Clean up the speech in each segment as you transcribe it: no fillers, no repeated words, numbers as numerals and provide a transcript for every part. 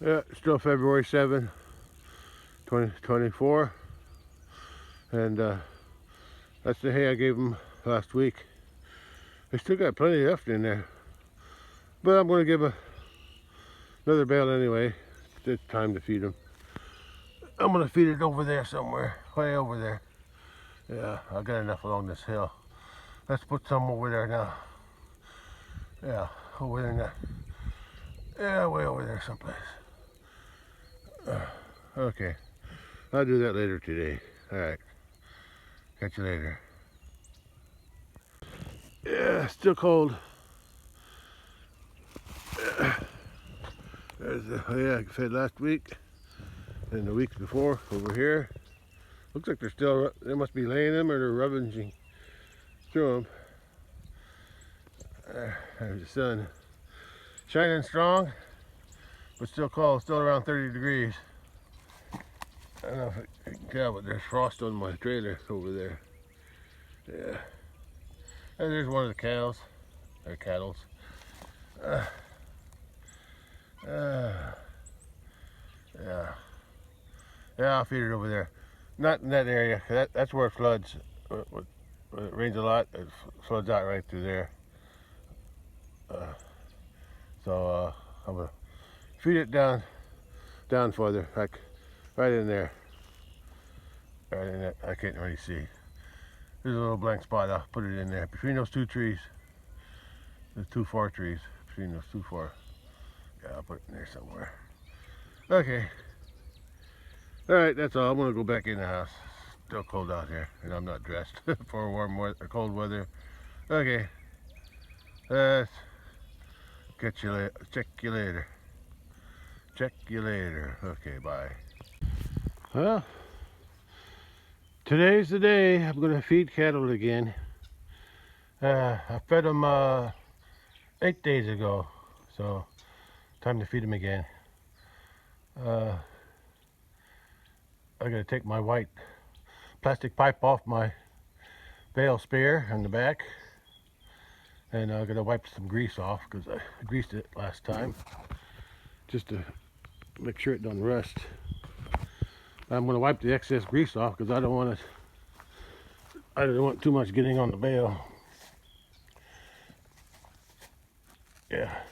Yeah, still February 7, 2024. And that's the hay I gave them last week. I still got plenty left in there. But I'm going to give another bale anyway. It's time to feed them. I'm going to feed it over there somewhere. Way over there. Yeah, I got enough along this hill. Let's put some over there now. Yeah, over there now. Yeah, way over there someplace. Okay, I'll do that later today. Alright, catch you later. Yeah, still cold. There's the hay I fed last week and the weeks before over here. Looks like they must be laying them or they're rummaging through them. There's the sun. Shining strong, but still cold, still around 30 degrees. I don't know if you can tell, but there's frost on my trailer over there. Yeah. And there's one of the cows, or cattles. Yeah. Yeah, I'll feed it over there. Not in that area, 'cause that's where it floods. When it rains a lot, it floods out right through there. So I'm gonna feed it down further, like right in there. Right in that, I can't really see. There's a little blank spot. I'll put it in there between those two trees. There's 2 far trees between those 2 far. Yeah, I'll put it in there somewhere. Okay. All right, that's all. I'm gonna go back in the house. Still cold out here, and I'm not dressed for warm weather or cold weather. Okay. Catch you later. Check you later. Check you later. Okay, bye. Well, today's the day I'm gonna feed cattle again. I fed them 8 days ago, so time to feed them again. I gotta take my white plastic pipe off my bale spear on the back, and I'm gonna wipe some grease off because I greased it last time just to make sure it don't rust. I'm gonna wipe the excess grease off because I don't want too much getting on the bale. Yeah.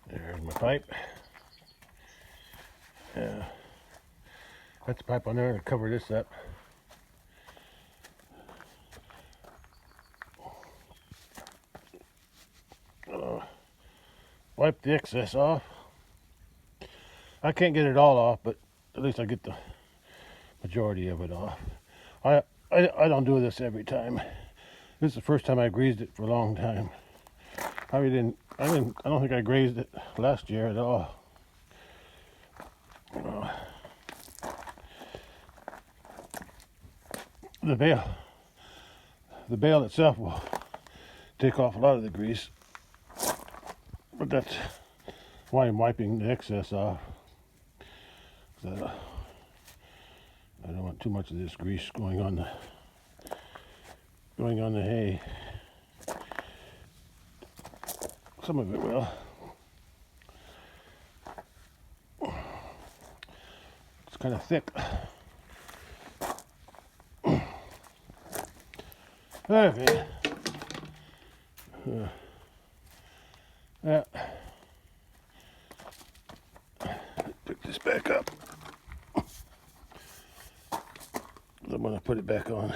There's my pipe. Yeah. That's the pipe on there to cover this up. Wipe the excess off. I can't get it all off, but at least I get the majority of it off. I don't do this every time. This is the first time I grazed it for a long time. I don't think I grazed it last year at all. The bale itself will take off a lot of the grease, but that's why I'm wiping the excess off. I don't want too much of this grease going on the hay. Some of it will. It's kind of thick. Okay. Yeah. Pick this back up. I'm gonna put it back on.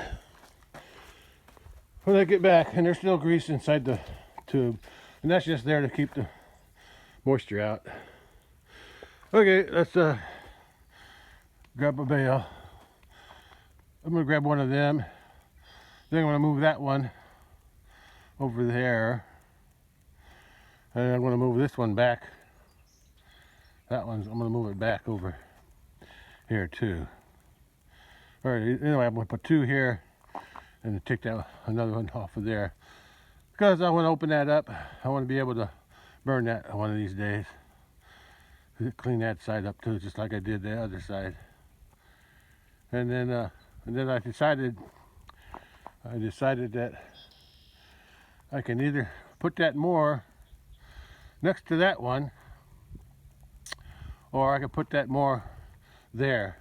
When I get back, and there's still grease inside the tube, and that's just there to keep the moisture out. Okay, let's grab a bale. I'm gonna grab one of them. Then I'm gonna move that one over there, and I'm gonna move this one back. I'm gonna move it back over here too. All right, anyway, I'm gonna put 2 here and take another one off of there because I want to open that up. I want to be able to burn that one of these days. Clean that side up too, just like I did the other side. And then I decided I decided that I can either put that more next to that one, or I can put that more there.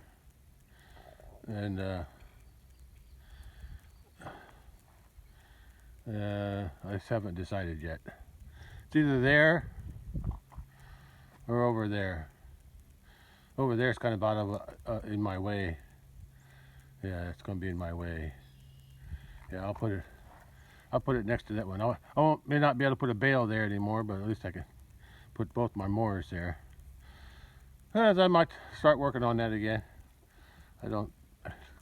And I just haven't decided yet. It's either there or over there. Over there is kind of out of in my way. Yeah, it's going to be in my way. Yeah, I'll put it next to that one. May not be able to put a bale there anymore, but at least I can put both my moors there. As I might start working on that again. I don't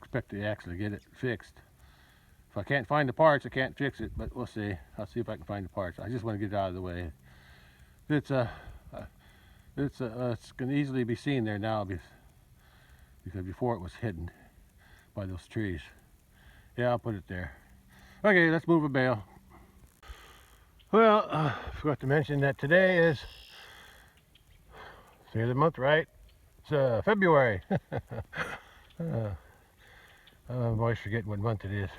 expect to actually get it fixed. If I can't find the parts, I can't fix it, but we'll see. I'll see if I can find the parts. I just want to get it out of the way. It's can easily be seen there now because before it was hidden by those trees. Yeah, I'll put it there. Okay, let's move a bale. Well, I forgot to mention that today is, say the month right, it's February. I'm always forgetting what month it is.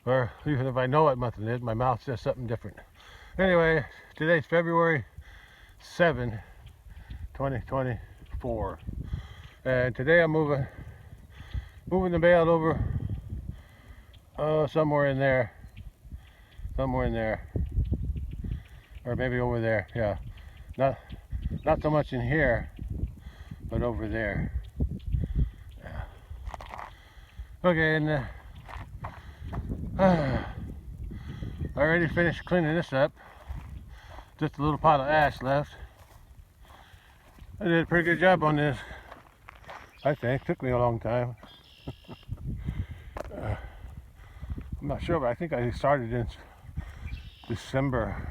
Or even if I know what month it is, my mouth says something different. Anyway, today's February 7, 2024. And today I'm moving the bale over somewhere in there. Or maybe over there, yeah. Not so much in here, but over there. Yeah. Okay, and I already finished cleaning this up. Just a little pile of ash left. I did a pretty good job on this, I think. Took me a long time. I'm not sure, but I think I started in December.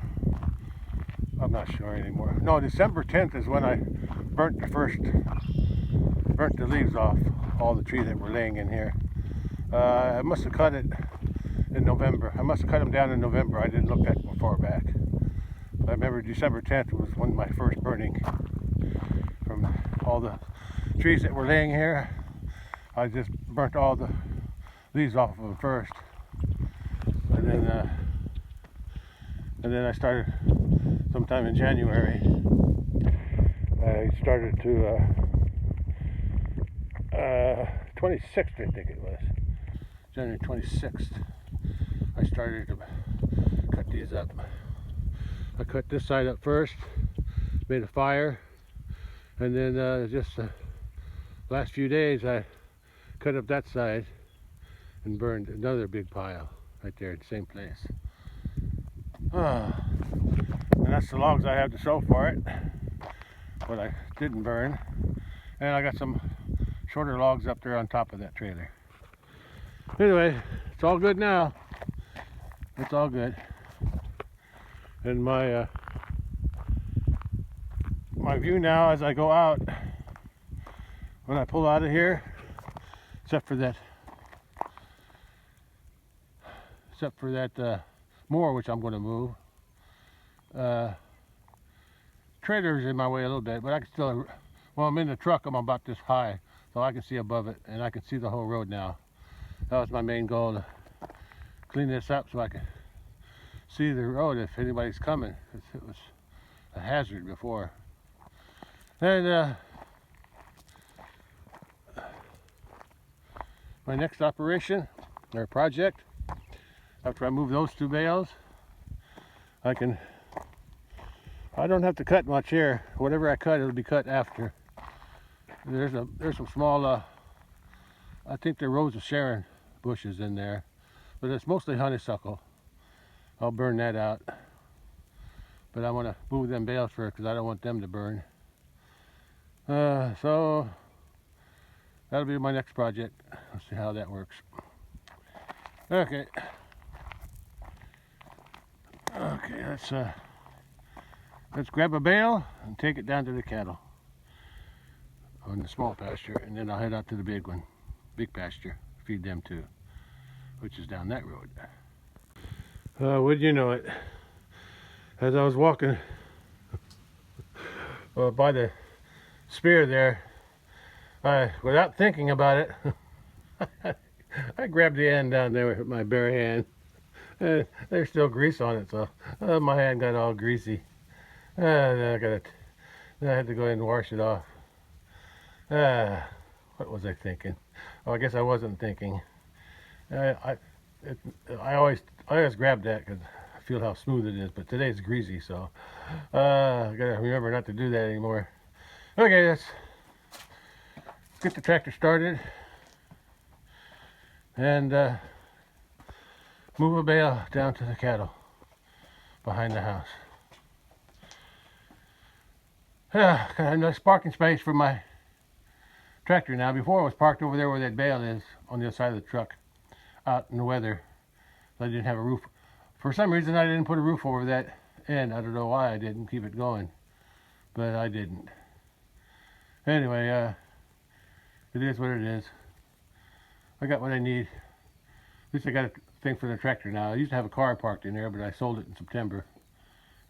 I'm not sure anymore. No, December 10th is when I burnt the leaves off all the trees that were laying in here. I must have cut it in November. I must have cut them down in November. I didn't look that far back. I remember December 10th was when my first burning from all the trees that were laying here. I just burnt all the leaves off of them first, and then I started sometime in January. I started to 26th, I think it was. January 26th. I started to cut these up. I cut this side up first, made a fire, and then just the last few days I cut up that side and burned another big pile right there in the same place. And that's the logs I have to show for it, what I didn't burn. And I got some shorter logs up there on top of that trailer. Anyway, it's all good now. It's all good. And my view now as I go out, when I pull out of here, except for that moor, which I'm going to move. Trailer's in my way a little bit, but I can still, well, I'm in the truck, I'm about this high, so I can see above it, and I can see the whole road now. That was my main goal, to clean this up so I can see the road if anybody's coming. It was a hazard before. And my next operation, or project, after I move those two bales, I don't have to cut much here. Whatever I cut, it'll be cut after. There's some small, I think they're Rose of Sharon bushes in there, but it's mostly honeysuckle. I'll burn that out. But I want to move them bales first because I don't want them to burn. So that'll be my next project. Let's see how that works. Okay. Okay, let's grab a bale and take it down to the cattle on the small pasture, and then I'll head out to the big one, big pasture, feed them too, which is down that road. Wouldn't you know it, as I was walking by the spear there, without thinking about it, I grabbed the end down there with my bare hand. There's still grease on it, so my hand got all greasy. Then I had to go in and wash it off. What was I thinking? Oh, I guess I wasn't thinking. I always grab that because I feel how smooth it is, but today's greasy, so I gotta remember not to do that anymore. Okay, let's get the tractor started and move a bale down to the cattle behind the house. Got a nice parking space for my tractor now. Before it was parked over there where that bale is on the other side of the truck, out in the weather. I didn't have a roof. For some reason I didn't put a roof over that end. I don't know why I didn't keep it going, but I didn't. Anyway, it is what it is. I got what I need. At least I got a thing for the tractor now. I used to have a car parked in there, but I sold it in September,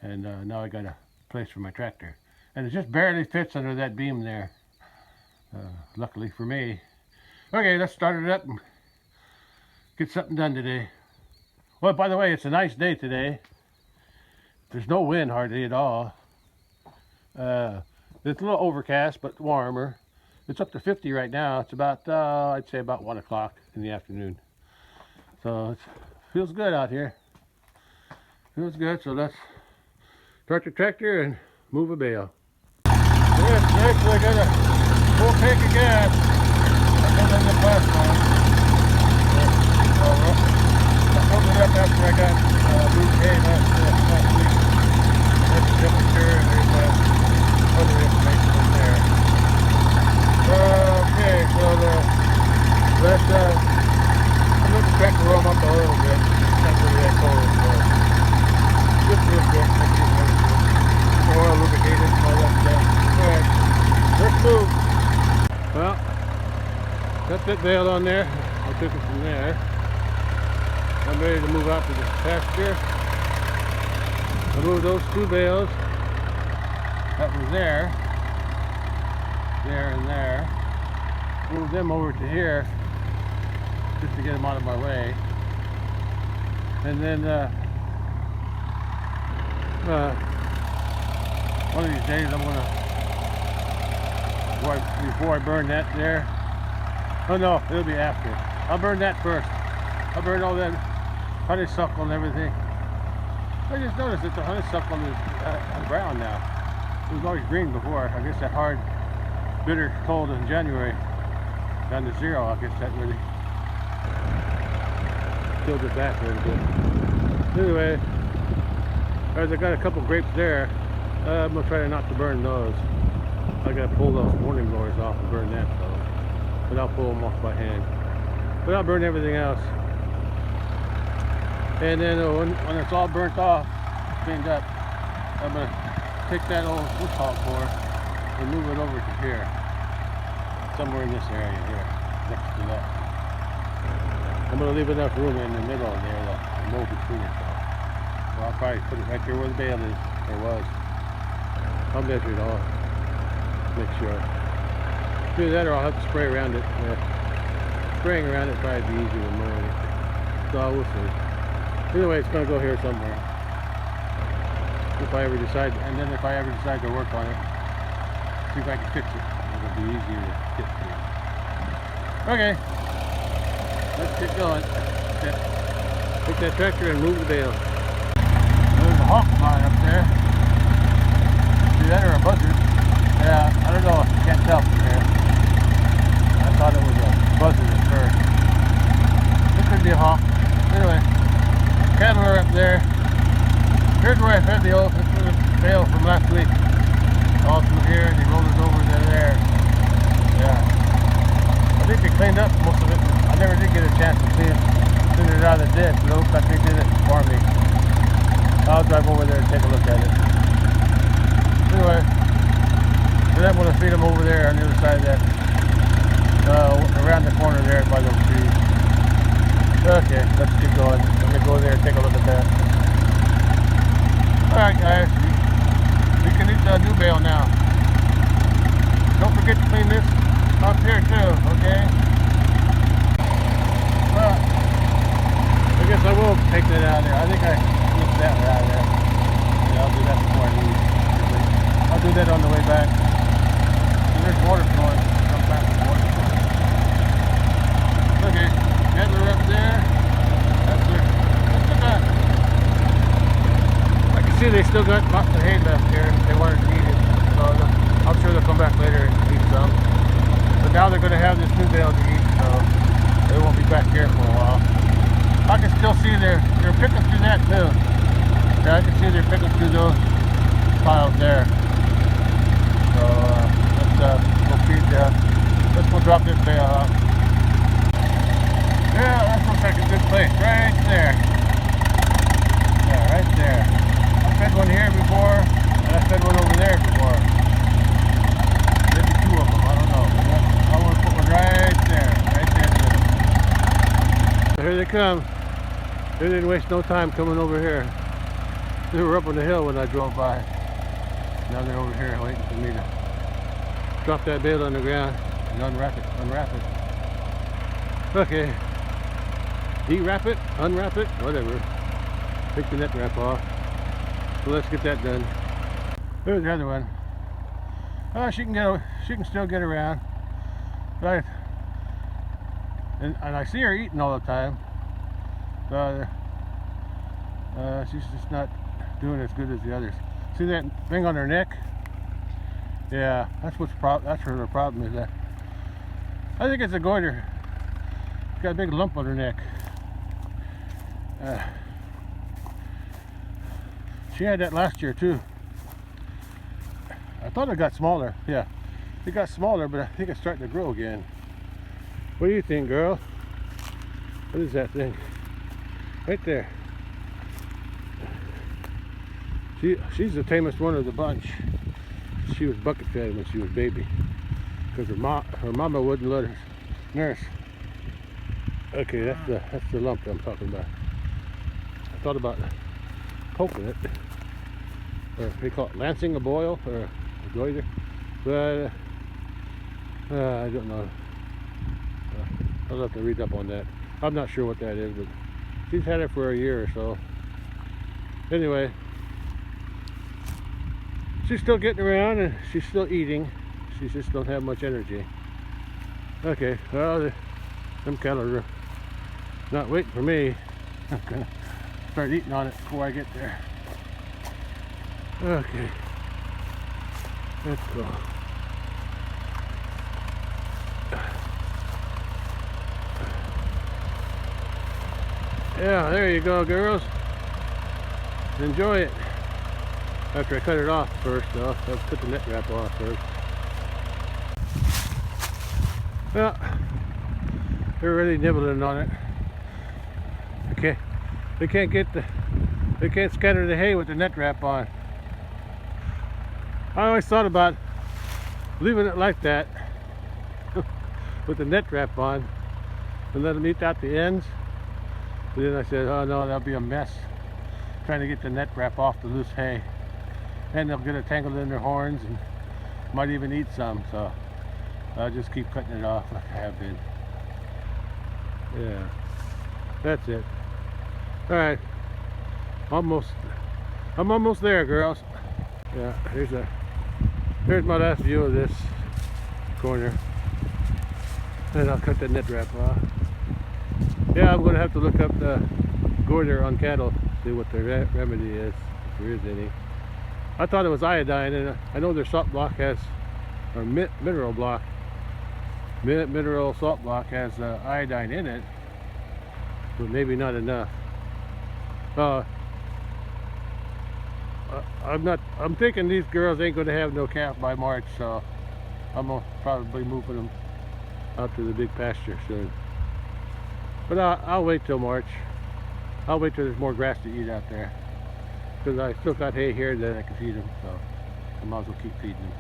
and now I got a place for my tractor. And it just barely fits under that beam there, luckily for me. Okay, let's start it up and get something done today. Well, by the way, it's a nice day today. There's no wind hardly at all. It's a little overcast, but warmer. It's up to 50 right now. It's about, I'd say about 1 o'clock in the afternoon. So it feels good out here. Feels good, so let's start the tractor and move a bale. Yes, next I got a full tank of gas. I put on the last one. I filled it up after I got moved hay last week. That's the temperature, and there's other information in there. Okay, so let's let the tractor warm up a little bit. It's not really that cold, so just real quick. Oil lubricated and all that stuff. Alright, let's move. Well, got that bale on there. I took it from there. I'm ready to move out to the pasture. I moved those 2 bales that were there and there. Moved them over to here just to get them out of my way. And then one of these days I'm gonna, before I burn that there. Oh no, it'll be after. I'll burn that first. I'll burn all that honeysuckle and everything. I just noticed that the honeysuckle is brown now. It was always green before. I guess that hard, bitter cold in January down to 0. I guess that really killed it back a little bit. Anyway, as I got a couple grapes there, I'm gonna try not to burn those. I gotta pull those warning blowers off and burn that though. But I'll pull them off by hand. But I'll burn everything else. And then when it's all burnt off, cleaned up, I'm gonna take that old wood hog core and move it over to here. Somewhere in this area here, next to that. I'm gonna leave enough room in the middle there to mow between it though. So I'll probably put it right there where the bale is, or was. I'll measure it all, make sure. Do that or I'll have to spray around it. Spraying around it probably be easier than mowing it. So we'll see. Either way, it's going to go here somewhere. If I ever decide, and then if I ever decide to work on it, see if I can fix it. It'll be easier to get to. Okay, let's get going. Take that tractor and move the bale. There's a hawk flying up there. See that or a buzzard? Yeah, I don't know. I can't tell from here. I thought it was a buzzard at first. It could be a hawk. Anyway, cattle are up there. Here's where I fed the old bale from last week. All through here, and he rolled it over to there. Yeah. I think they cleaned up most of it. I never did get a chance to clean it out of the ditch, but it looks like they did it for me. I'll drive over there and take a look at it. Anyway, then I'm going to feed them over there on the other side of that, around the corner there by those trees. Okay, let's keep going. I'm going to go there and take a look at that. Alright guys, we can eat the new bale now. Don't forget to clean this up here too, okay? Well, take that out of there. I think I slipped that right out of there. Yeah, I'll do that before I leave. I'll do that on the way back. And there's water flowing. Sometimes there's water flowing. Okay, Adler up there. That's it. Look at that. I can see they still got lots of hay left here. They wanted to eat it. So I'm sure they'll come back later and eat some. But now they're going to have this new bale to eat, so they won't be back here for a while. I can still see they're picking through that too. Yeah, I can see they're picking through those piles there. So let's go feed them. Let's go drop this bale off. Yeah, that looks like a good place. Right there. Yeah, right there. I fed one here before, and I fed one over there before. Maybe two of them, I don't know. I want to put one right there. Right there. So here they come. They didn't waste no time coming over here. They were up on the hill when I drove by. Now they're over here waiting for me to drop that bale on the ground and unwrap it. Okay. De-wrap it, unwrap it, whatever. Take the net wrap off. So let's get that done. There's the other one. Oh, she can still get around. But and I see her eating all the time. She's just not doing as good as the others. See that thing on her neck? Yeah, that's where the problem is. That I think it's a goiter. She's got a big lump on her neck. She had that last year too. I thought it got smaller. Yeah, it got smaller, but I think it's starting to grow again. What do you think, girl? What is that thing? Right there. She's the tamest one of the bunch. She was bucket fed when she was baby, because her mama wouldn't let her nurse. Okay, that's the lump I'm talking about. I thought about poking it, or they call it lancing a boil or a goiter, but I don't know. I'll have to read up on that. I'm not sure what that is, but she's had it for a year or so. Anyway, she's still getting around and she's still eating. She just don't have much energy. Okay, well, them cattle are not waiting for me. I'm gonna start eating on it before I get there. Okay, let's go. Yeah, there you go, girls. Enjoy it. After I cut it off first, though. I'll cut the net wrap off first. Well, they're really nibbling on it. They can't scatter the hay with the net wrap on. I always thought about leaving it like that with the net wrap on and let them eat out the ends. But then I said, oh no, that'll be a mess trying to get the net wrap off the loose hay, and they'll get it tangled in their horns and might even eat some. So I'll just keep cutting it off like I have been. Yeah, that's it. All right, I'm almost there, girls. Yeah, here's my last view of this corner, and I'll cut the net wrap off. Yeah, I'm going to have to look up the goiter on cattle, see what the remedy is, if there is any. I thought it was iodine, and I know their salt block has, or mineral salt block has iodine in it, but maybe not enough. I'm thinking these girls ain't going to have no calf by March, so I'm going to probably moving them out to the big pasture soon. But I'll wait till March. I'll wait till there's more grass to eat out there, because I still got hay here that I can feed them, so I might as well keep feeding them.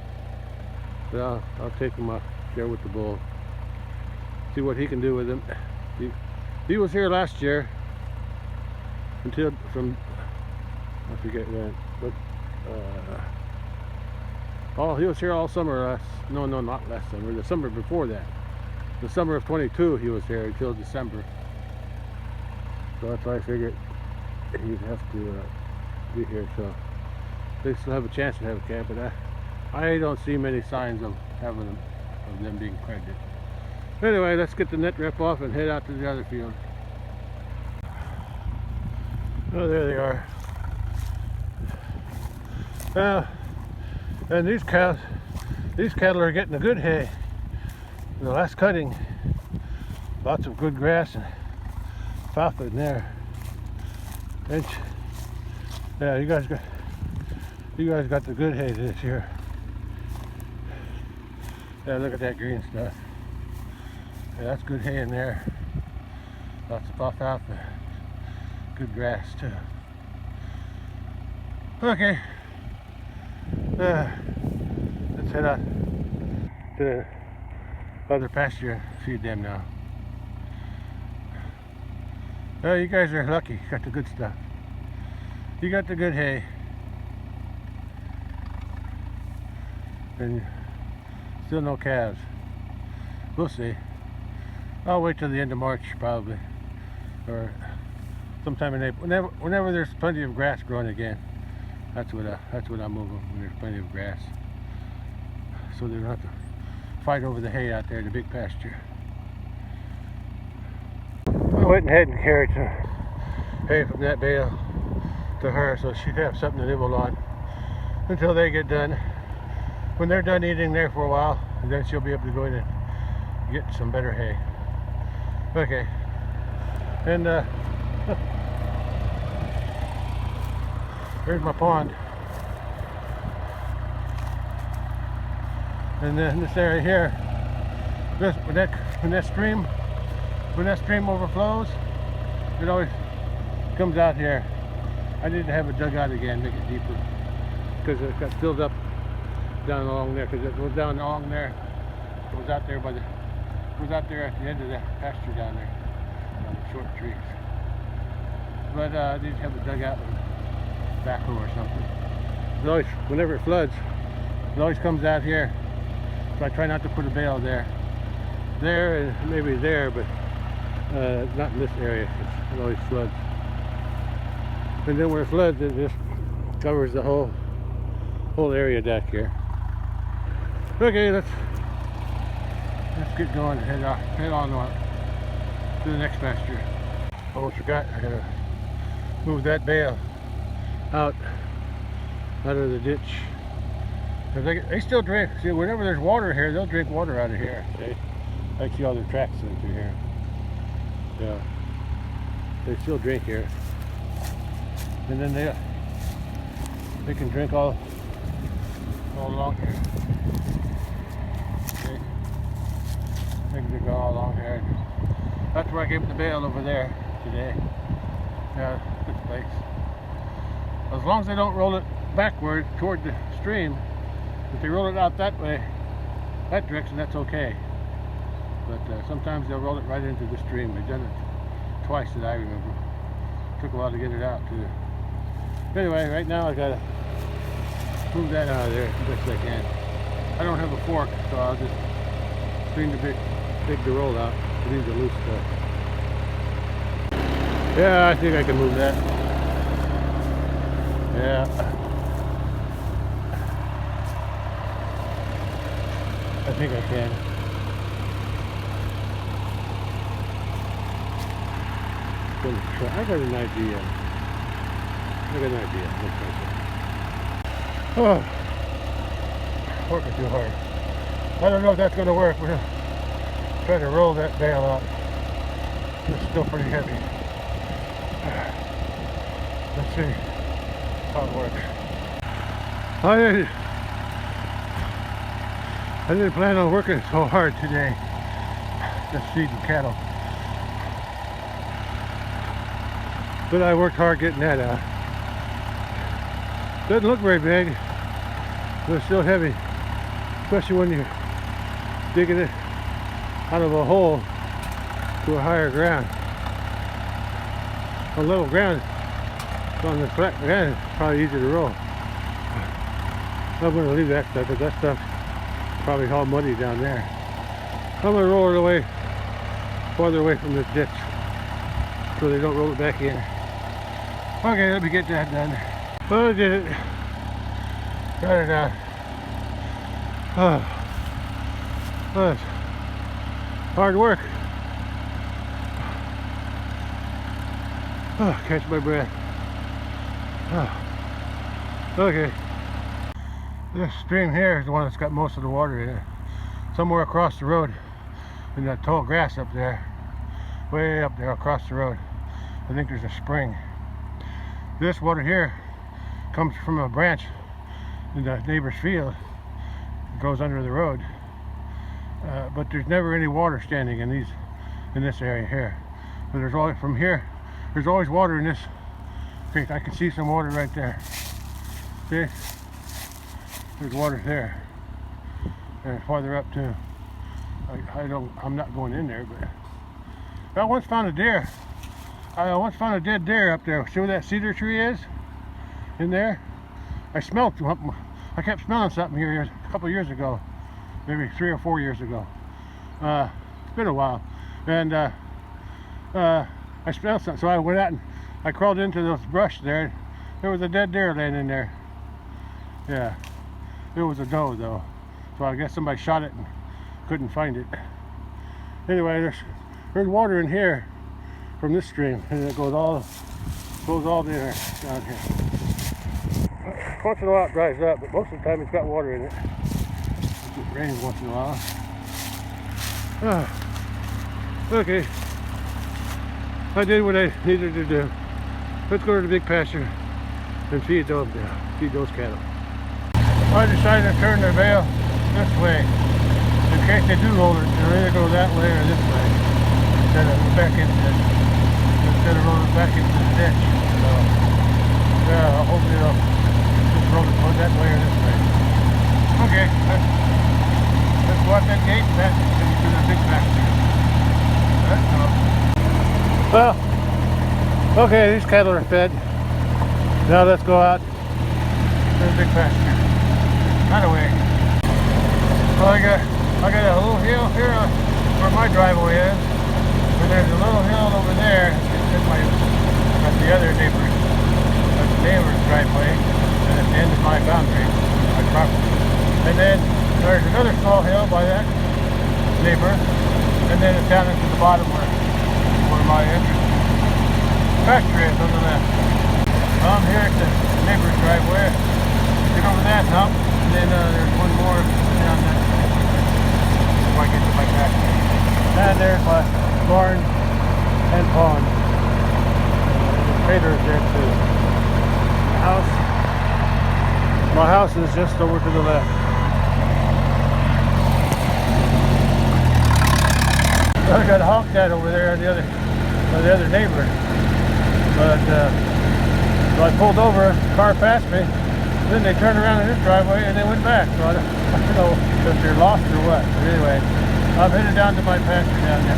But I'll take them up there with the bull, see what he can do with them. He was here last year until I forget when, but oh, he was here all summer no, not last summer, the summer before that. The summer of 22 he was here until December. So that's why I figured he'd have to be here, so they still have a chance to have a calf, but I don't see many signs of them being pregnant. Anyway, let's get the net rep off and head out to the other field. Oh, there they are. And these cattle are getting a good hay. The last cutting, lots of good grass and alfalfa in there. And yeah, you guys got the good hay this year. Yeah, look at that green stuff. Yeah, that's good hay in there. Lots of alfalfa. Good grass too. Okay. Let's head out to the other pasture and feed them now. Oh, you guys are lucky. You got the good stuff. You got the good hay. And still no calves. We'll see. I'll wait till the end of March probably, or sometime in April. Whenever there's plenty of grass growing again, that's what I move them, when there's plenty of grass, so they don't have to fight over the hay out there, the big pasture. I went ahead and carried some hay from that bale to her so she could have something to nibble on until they get done. When they're done eating there for a while, and then she'll be able to go in and get some better hay. Okay, and here's my pond, and then this area here, when that stream overflows, it always comes out here. I need to have it dug out again, make it deeper, because it got filled up down along there. Because it goes down along there, it goes out there at the end of the pasture down there, on the short trees. But I need to have it dug out with a backhoe or something. It always, whenever it floods, it always comes out here. So I try not to put a bale there and maybe there, but not in this area. It always floods. And then where it floods, it just covers the whole area back here. Okay, let's get going and head on to the next pasture. Almost forgot, I gotta move that bale out of the ditch. They still drink. See, whenever there's water here, they'll drink water out of here. See? I see all their tracks in through here. Yeah, they still drink here, and then they can drink all along here. Okay. They can drink all along here. That's where I gave them the bale over there today. Yeah, good place. As long as they don't roll it backward toward the stream. If they roll it out that way, that direction, that's okay. But sometimes they'll roll it right into the stream. They've done it twice that I remember. Took a while to get it out too. Anyway, right now I gotta move that out of there as best I can. I don't have a fork, so I'll just bring the roll out. Leave the loose stuff. Yeah, I think I can move that. Yeah. I think I can. I got an idea. Oh, working too hard. I don't know if that's going to work. We're going to try to roll that bale out. It's still pretty heavy. Let's see how it works. I didn't plan on working so hard today, just feeding cattle. But I worked hard getting that out. Doesn't look very big, but it's still heavy, especially when you're digging it out of a hole to a higher ground. On level ground, on the flat ground, it's probably easier to roll. I'm going to leave that stuff, because that stuff's probably all muddy down there. I'm going to roll it away, farther away from this ditch, so they don't roll it back in. Okay, let me get that done. Oh, I did it. Got it out. Oh, that's hard work. Oh, catch my breath. Oh. Okay. This stream here is the one that's got most of the water in it. Somewhere across the road, in that tall grass up there, way up there across the road, I think there's a spring. This water here comes from a branch in the neighbor's field. It goes under the road, but there's never any water standing in this area here. But there's always, from here, there's always water in this creek. I can see some water right there. See? There's water there, and farther up too. I'm not going in there, but I once found a deer. I once found a dead deer up there. See where that cedar tree is? In there? I smelled something. I kept smelling something here a couple of years ago, maybe 3 or 4 years ago. It's been a while, and I smelled something. So I went out and I crawled into those brush there. There was a dead deer laying in there. Yeah, it was a doe though. So I guess somebody shot it and couldn't find it. Anyway, there's water in here from this stream, and it goes all there down here. Once in a while it dries up, but most of the time it's got water in it. It rains once in a while. Okay, I did what I needed to do. Let's go to the big pasture and feed those cattle. I decided to turn the bale this way in case they do roll it. They'll either go that way or this way instead of rolling back into the ditch. So yeah, hopefully they'll just roll it that way or this way. Okay, let's go out that gate and back into the big pasture. Well, okay, these cattle are fed. Now let's go out to the big pasture. That way. Well, I got a little hill here where my driveway is, and there's a little hill over there at the other neighbor's driveway, and at the end of my boundary, my property. And then there's another small hill by that neighbor, and then it's down into the bottom where my pasture is on the left. I'm here at the neighbor's driveway. Get over that hump, and then there's one more down there before I get to my pasture. And there's my barn and pond. The crater is there too. My house is just over to the left. I got honked at over there by the other neighbor, but so I pulled over, the car passed me, then they turned around in this driveway and they went back. So I don't know if they're lost or what. But anyway, I'm headed down to my pasture down there.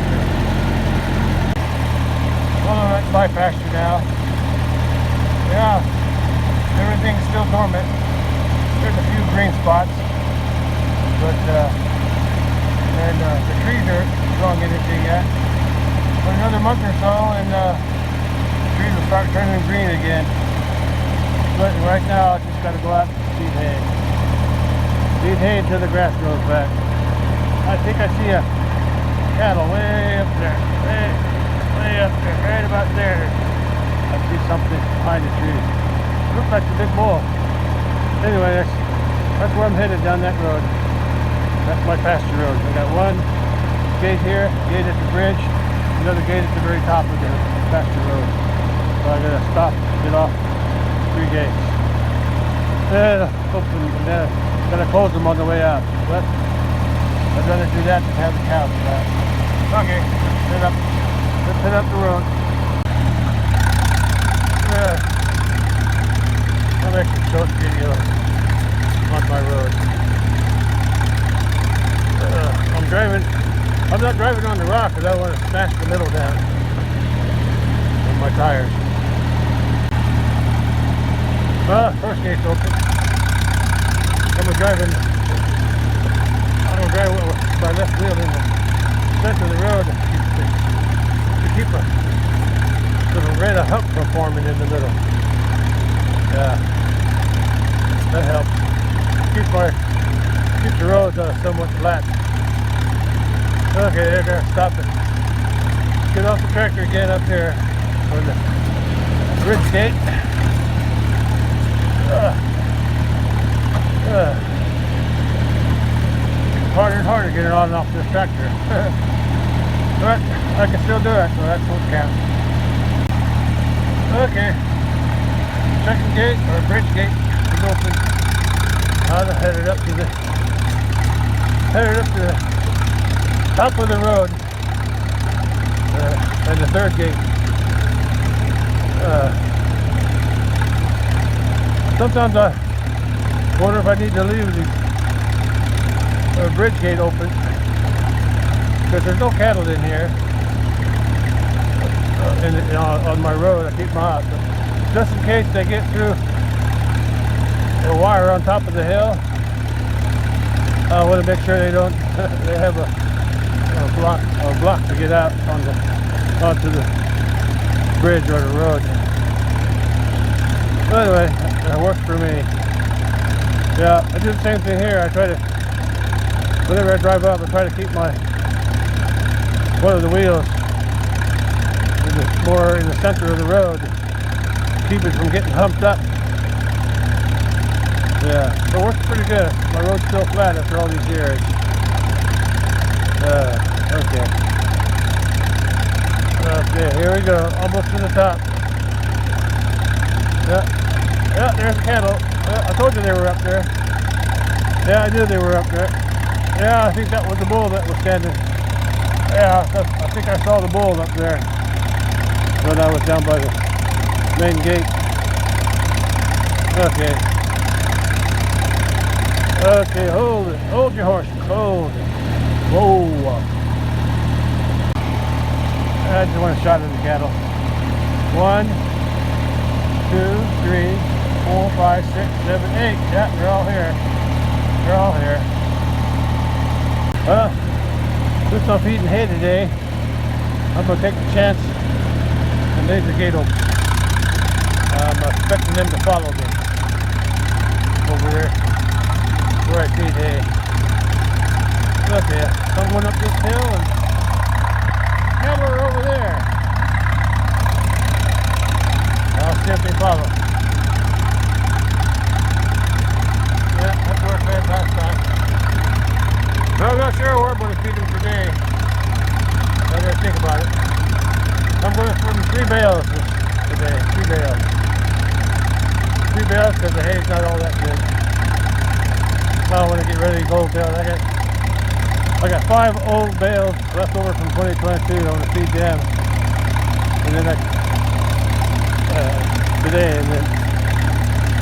Well, that's my pasture now. Yeah, everything's still dormant. There's a few green spots, but the trees aren't strong anything yet. For another month or so, and the trees will start turning green again. But right now, I just got to go out and feed hay. Feed hay until the grass grows back. I think I see a cattle way up there, way up there, right about there. I see something behind the trees. Looks like the big bull. Anyway, that's where I'm headed, down that road. That's my pasture road. I got one gate here, gate at the bridge, another gate at the very top of the pasture road. So I gotta stop, get off 3 gates. Then gotta close them on the way out. But I'd rather do that than have the cows back. Okay, let's head up the road. I'll make some short videos on my road. I'm not driving on the rock because I want to smash the middle down with my tires. First gate's open. I'm gonna drive with my left wheel in the center of the road to keep little red hump forming in the middle. Yeah, that helps. Keep the road somewhat flat. Okay, they're gonna stop it. Get off the tractor again up here for the bridge gate. Harder and harder getting on and off this tractor. But I can still do it, so that's what counts. Okay. Second gate, or bridge gate, is open. I'm headed up to the top of the road. And the third gate. Sometimes I wonder if I need to leave the bridge gate open, because there's no cattle in here. On my road, I keep them out. But just in case they get through the wire on top of the hill, I want to make sure they don't. They have a block to get out onto the bridge or the road. But anyway, that works for me. Yeah, I do the same thing here. I try to, whenever I drive up, I try to keep one of the wheels more in the center of the road, keep it from getting humped up. Yeah, it works pretty good. My road's still flat after all these years. Okay. Okay, here we go. Almost to the top. Yeah, there's the cattle. I told you they were up there. Yeah, I knew they were up there. Yeah, I think that was the bull that was standing. Yeah, I think I saw the bull up there when I was down by the main gate. Okay. Okay, hold it. Hold your horses. Hold it. Whoa. I just want a shot of the cattle. 1, 2, 3, 4, 5, 6, 7, 8. Yeah, they're all here. They're all here. Well, since I'm feeding hay today, I'm going to take the chance and leave the gate open. I'm expecting them to follow me over there where I feed hay. Okay, I'm going up this hill and cattle are over there. I'll see if they follow. Yeah, that's where I fed last time. I'm not sure where I'm going to feed them today. I gotta think about it. I'm going to feed them 3 bales today. 3 bales. 3 bales because the hay's not all that good. I want to get rid of these old bales. I got 5 old bales left over from 2022. I want to feed them. And then today, and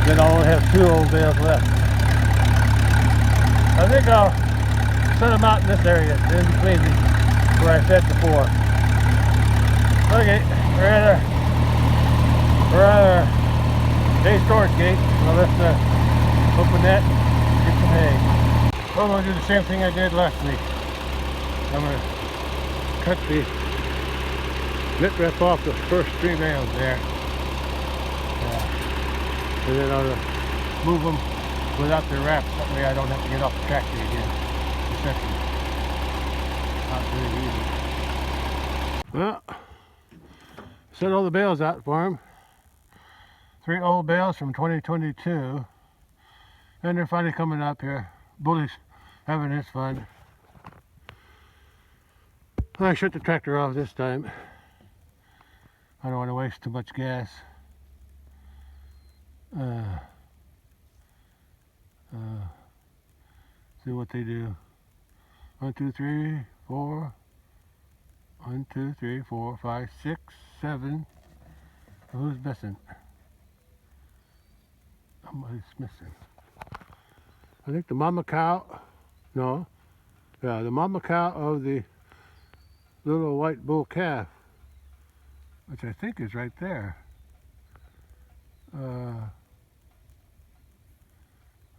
then I'll only have 2 old bales left. I think I'll set them out in this area, in between where I fed before. Okay, we're at our hay storage gate. Well, let's open that, get some hay. Well, I'm going to do the same thing I did last week. I'm going to cut the nip wrap off the first 3 bales there. And then I'll move them without the wrap. That way I don't have to get off the tractor again. Not really easy. Well, set all the bales out for them. 3 old bales from 2022. And they're finally coming up here. Bully's having his fun. I shut the tractor off this time. I don't want to waste too much gas. See what they do. 1, 2, 3, 4. 1, 2, 3, 4, 5, 6, 7. Who's missing? Somebody's missing. I think the mama cow. No. Yeah, the mama cow of the little white bull calf, which I think is right there.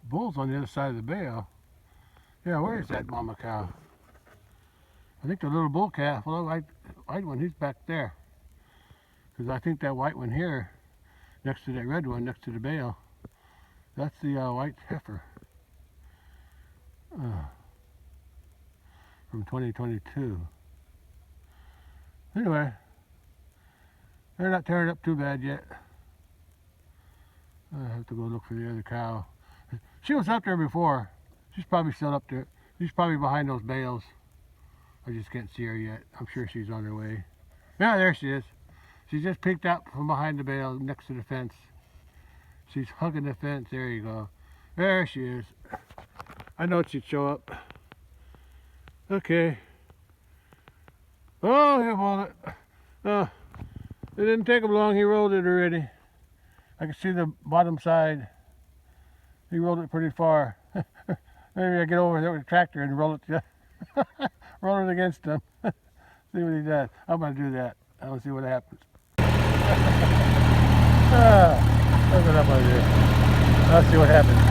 Bull's on the other side of the bale. Yeah, where is that mama cow? I think the little bull calf, well, white one, he's back there. Because I think that white one here, next to that red one, next to the bale, that's the white heifer from 2022. Anyway, they're not tearing up too bad yet. I have to go look for the other cow. She was up there before. She's probably still up there. She's probably behind those bales. I just can't see her yet. I'm sure she's on her way. Yeah, there she is. She just peeked out from behind the bale next to the fence. She's hugging the fence. There you go. There she is. I know she'd show up. Okay. Oh, he rolled it. Oh, it didn't take him long. He rolled it already. I can see the bottom side. He rolled it pretty far. Maybe I get over there with the tractor and roll it, roll it against him. See what he does. I'm going to do that. I want to see what happens. Look what I'm going to do. I'll see what happens.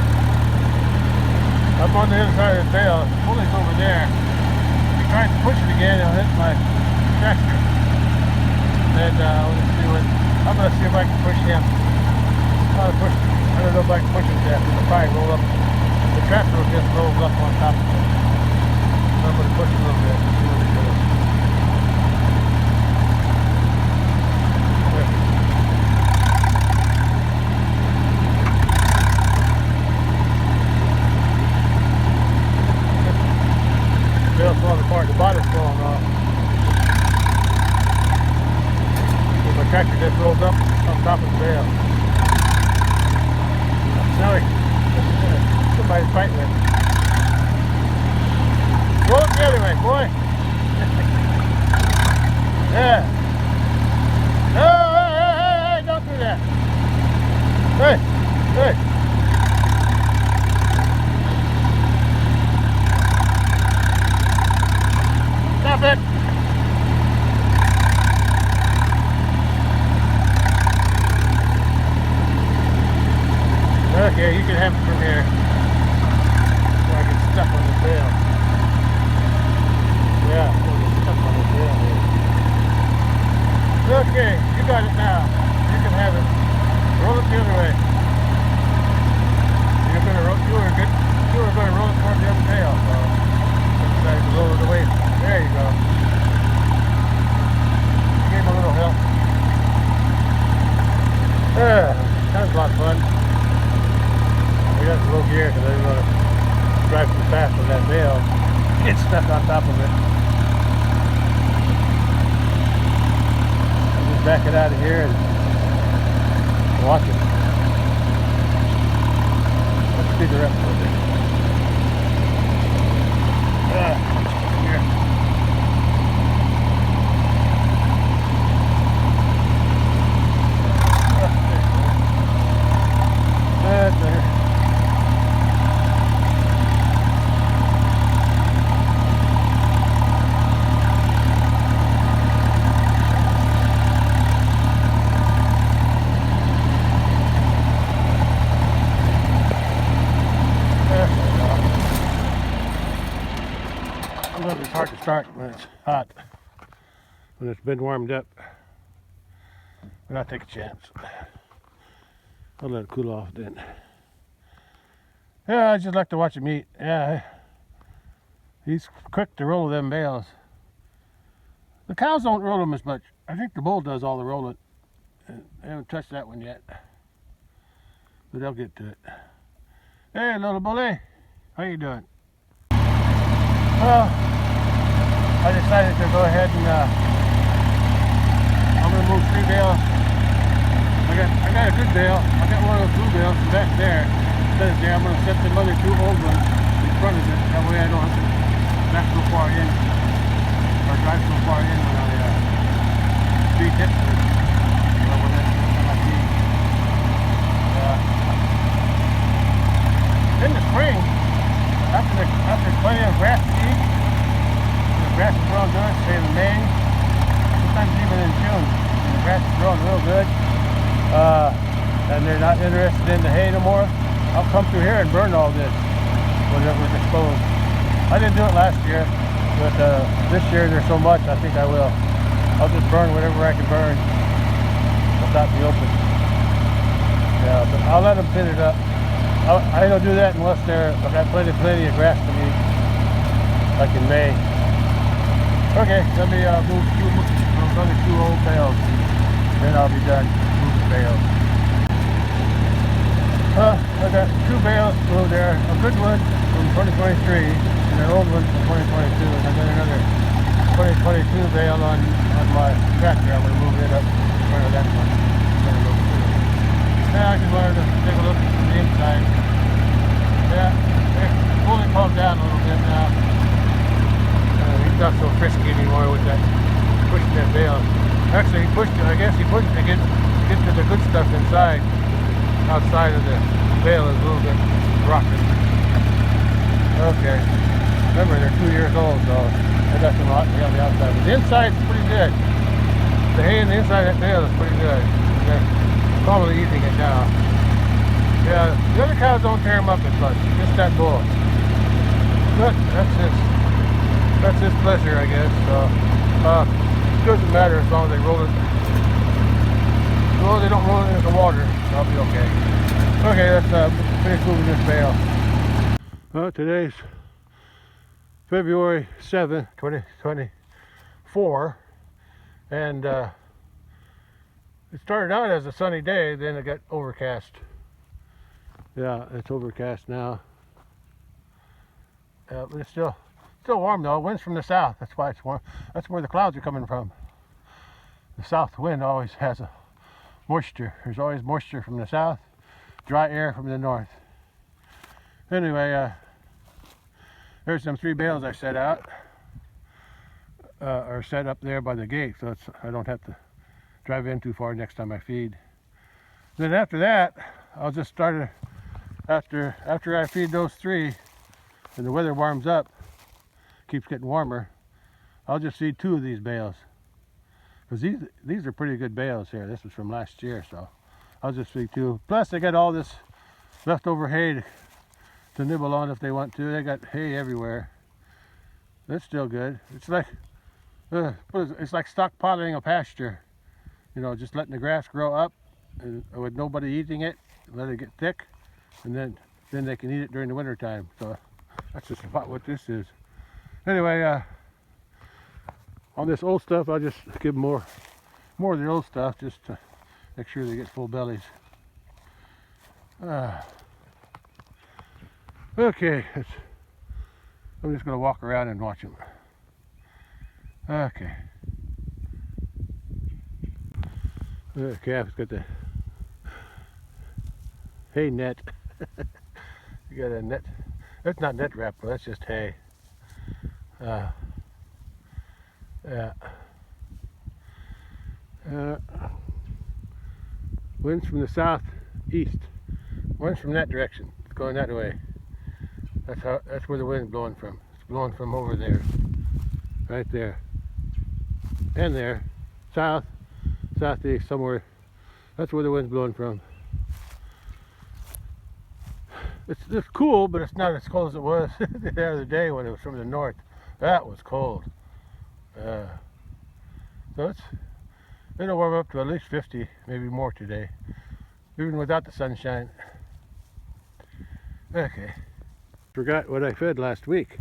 I'm on the other side of the bale. The pulley's over there. He tries to push it again, it'll hit my tractor. And I'm going to see if I can push him. I don't know if I can push it to that. It'll probably roll up. The tractor will just roll up on top of it. So I'm going to push it a little bit. See what it does. The bale's falling apart. The bottom's falling off. So my tractor just rolls up on top of the bale. Silly. Somebody's fighting with me. Roll it the other way, boy. Yeah. No, hey, don't do that. Hey, hey. Stop it. Okay, you can have it from here. So I get stuck on the bale. Yeah, I'll get stuck on the bale here. Okay, you got it now. You can have it. Roll it the other way. You were gonna roll it toward the other tail, so I decided to roll it away. There you go. Gave him a little help. That was a lot of fun. We got the low gear because I didn't want to drive too fast with that bale. Get stuck on top of it. I'll just back it out of here and watch it. Let's see the rest of it. Here. That's there. It's hard to start when it's hot, when it's been warmed up, but I'll take a chance. I'll let it cool off then. Yeah, I just like to watch him eat. Yeah, he's quick to roll them bales. The cows don't roll them as much. I think the bull does all the rolling. I haven't touched that one yet, but they'll get to it. Hey, little bully, how you doing? Well, I decided to go ahead and I'm going to move 3 bales. I got a good bale. I got one of those blue bales from back there. It says there I'm going to set the other 2 old ones in front of it. That way I don't have to back so far in or drive so far in when I speed hits it. In the spring, after plenty of grass to eat, the grass is growing good, say in May, sometimes even in June, when the grass is growing real good, and they're not interested in the hay no more, I'll come through here and burn all this, whatever's exposed. I didn't do it last year, but this year there's so much, I think I will. I'll just burn whatever I can burn. without the open. Yeah, but I'll let them thin it up. I don't do that unless I've got plenty of grass to eat, like in May. Okay, let me move another 2 old bales, then I'll be done moving bales. I got 2 bales moved there, a good one from 2023 and an old one from 2022, and I got another 2022 bale on my tractor. I'm going to move it up in front of that one. Now I just wanted to take a look from the inside. Yeah, it's fully calmed down a little bit now. He's not so frisky anymore with that, pushing that bale. Actually, I guess he pushed to get to the good stuff inside. Outside of the bale is a little bit rocky. Okay. Remember, they're 2 years old, so I got some hot hay on the outside. But the inside's pretty good. The hay in the inside of that bale is pretty good. Probably eating it now. Yeah, the other cows don't tear them up as much, just that bull. But that's his pleasure, I guess. So it doesn't matter as long as they roll it. As long as they don't roll it into the water, I'll be okay. Okay, let's finish moving this bale. Well, today's February 7th, 2024, and it started out as a sunny day, then it got overcast. Yeah, it's overcast now. But it's still warm though. Wind's from the south. That's why it's warm. That's where the clouds are coming from. The south wind always has a moisture. There's always moisture from the south, dry air from the north. Anyway, there's some 3 bales I set out, or set up there by the gate, so I don't have to drive in too far next time I feed. Then after that, I'll just start after I feed those 3 and the weather warms up, keeps getting warmer, I'll just feed 2 of these bales, because these are pretty good bales here. This was from last year, so I'll just feed 2. Plus they got all this leftover hay to nibble on if they want to. They got hay everywhere. That's still good. It's like stockpiling a pasture. You know, just letting the grass grow up and with nobody eating it, let it get thick, and then they can eat it during the winter time. So that's just about what this is. Anyway, on this old stuff, I'll just give them more of the old stuff just to make sure they get full bellies. Okay, I'm just going to walk around and watch them. Okay. The calf's got the hay net. You got a net. That's not net wrap, but that's just hay. Yeah. Wind's from the southeast. Wind's from that direction. It's going that way. That's where the wind's blowing from. It's blowing from over there, right there, and there, southeast somewhere. That's where the wind's blowing from. It's cool, but it's not as cold as it was the other day when it was from the north. That was cold. So it'll warm up to at least 50, maybe more today, even without the sunshine. Okay. Forgot what I fed last week.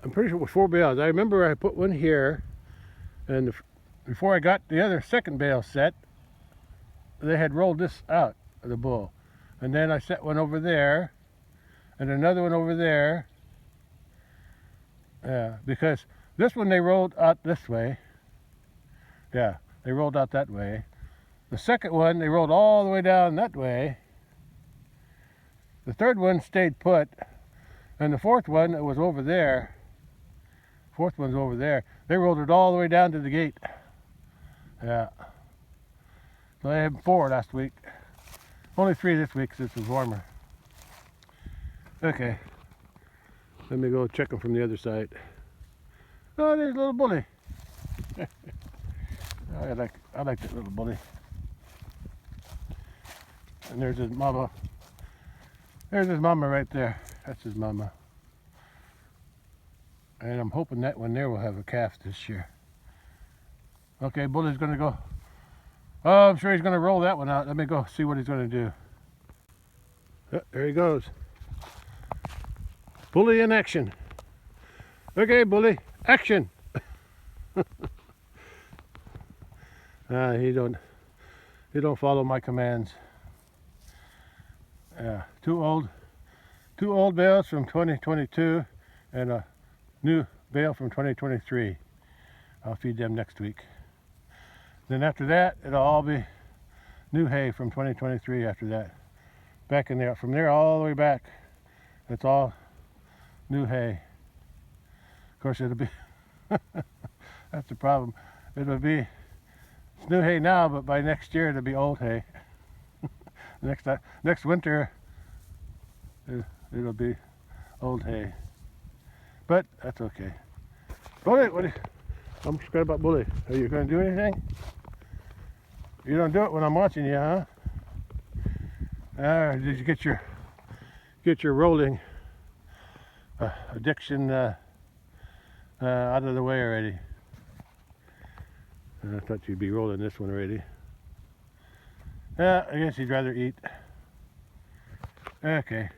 I'm pretty sure it was 4 bales. I remember I put one here, and before I got the other second bale set, they had rolled this out of the bull. And then I set one over there, and another one over there. Yeah, because this one they rolled out this way. Yeah, they rolled out that way. The second one they rolled all the way down that way. The third one stayed put, and the fourth one that was over there. Fourth one's over there. They rolled it all the way down to the gate. Yeah. So I had 4 last week. Only 3 this week since it was warmer. Okay. Let me go check them from the other side. Oh, there's a little bully. I like that little bully. And there's his mama. There's his mama right there. That's his mama. And I'm hoping that one there will have a calf this year. Okay, bully's gonna go Oh, I'm sure he's going to roll that one out. Let me go see what he's going to do. Oh, there he goes. Bully in action. Okay, bully, action. He don't follow my commands. Two old bales from 2022 and a new bale from 2023. I'll feed them next week. Then after that, it'll all be new hay from 2023 after that. Back in there, from there all the way back, it's all new hay. Of course, it'll be, that's the problem. It'll be, it's new hay now, but by next year it'll be old hay. Next winter, it'll be old hay. But that's okay. Bully, I'm scared about Bully. Are you going to do anything? You don't do it when I'm watching you, huh? Did you get your rolling addiction out of the way already? I thought you'd be rolling this one already. I guess you'd rather eat. Okay.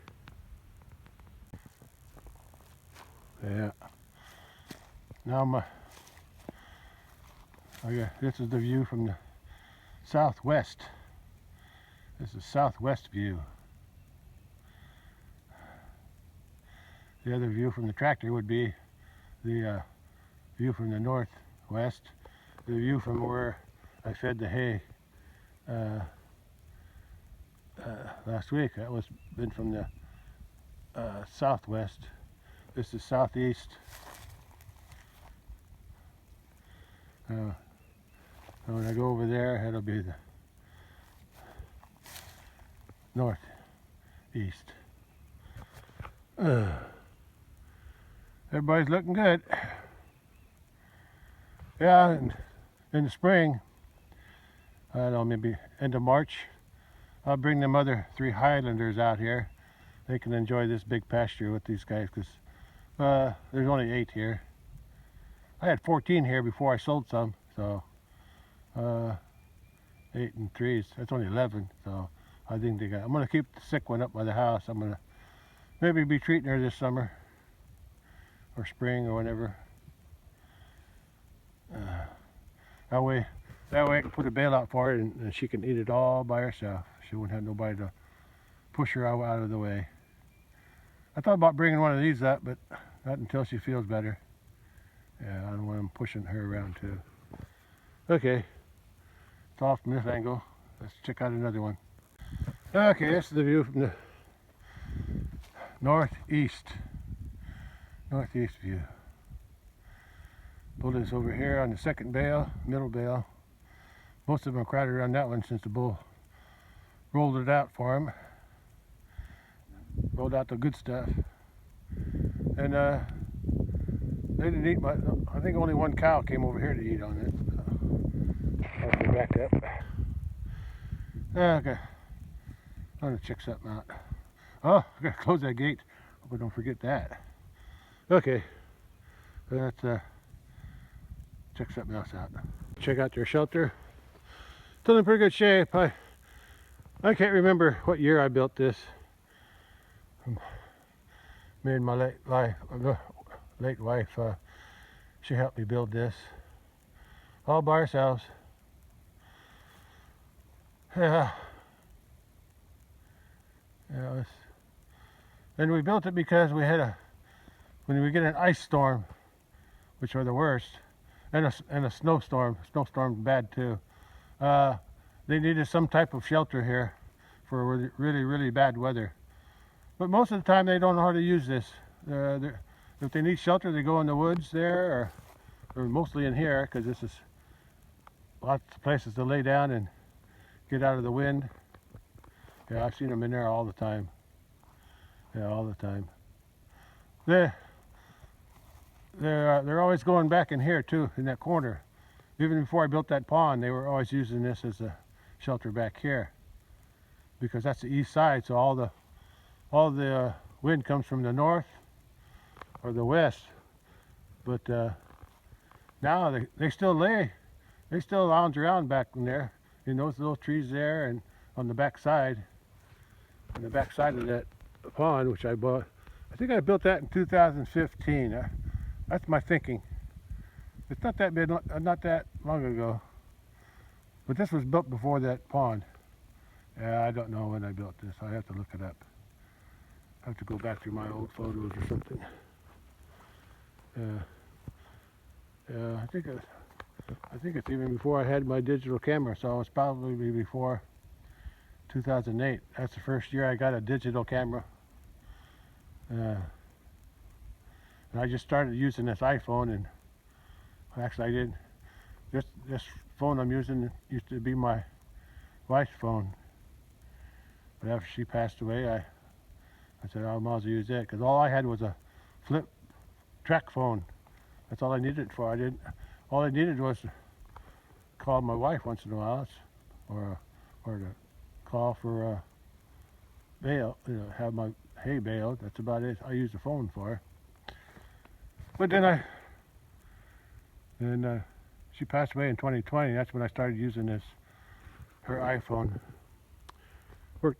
Yeah. Now this is the view from the southwest. This is southwest view. The other view from the tractor would be the view from the northwest. The view from where I fed the hay last week. That was been from the southwest. This is southeast. When I go over there, it'll be the northeast. Everybody's looking good. Yeah, and in the spring, I don't know, maybe end of March, I'll bring them other 3 Highlanders out here. They can enjoy this big pasture with these guys, because there's only 8 here. I had 14 here before I sold some, so 8 and 3s, that's only 11. So I think I'm going to keep the sick one up by the house. I'm going to maybe be treating her this summer or spring or whenever. That way I can put a bale out for her and she can eat it all by herself. She won't have nobody to push her out of the way. I thought about bringing one of these up, but not until she feels better. Yeah, I don't want them pushing her around too. Okay, it's off from this angle. Let's check out another one. Okay, this is the view from the northeast view. Bull is over here on the second bale, middle bale. Most of them are crowded around that one since the bull rolled it out for him. Rolled out the good stuff. And they didn't eat much. I think only one cow came over here to eat on it. I'll have to back up. Okay. I'm gonna check something out. Oh, I gotta close that gate. Hope I don't forget that. Okay. Let's check something else out. Check out their shelter. Still in pretty good shape. I can't remember what year I built this. Me and my late wife, she helped me build this all by ourselves. Yeah. And we built it because we had when we get an ice storm, which are the worst, and a snowstorm. Snowstorm's bad too. They needed some type of shelter here for really, really bad weather. But most of the time they don't know how to use this. If they need shelter, they go in the woods there, or mostly in here, because this is lots of places to lay down and get out of the wind. Yeah, I've seen them in there all the time. Yeah, all the time. They're always going back in here too, in that corner. Even before I built that pond, they were always using this as a shelter back here, because that's the east side. So all the wind comes from the north or the west. But now they still lounge around back in there. in those little trees there, and on the back side, of that pond, which I bought. I think I built that in 2015. That's my thinking. It's not that big, not that long ago. But this was built before that pond. Yeah, I don't know when I built this. I have to look it up. I have to go back through my old photos or something. Yeah, I think it's even before I had my digital camera, so it's probably before 2008. That's the first year I got a digital camera. And I just started using this iPhone, and actually I did. This phone I'm using used to be my wife's phone, but after she passed away, I said I might as well use it, because all I had was a flip track phone. That's all I needed it for. All I needed was to call my wife once in a while, or to call for bale, have my hay baled. That's about it. I used the phone for. But then she passed away in 2020. That's when I started using her iPhone.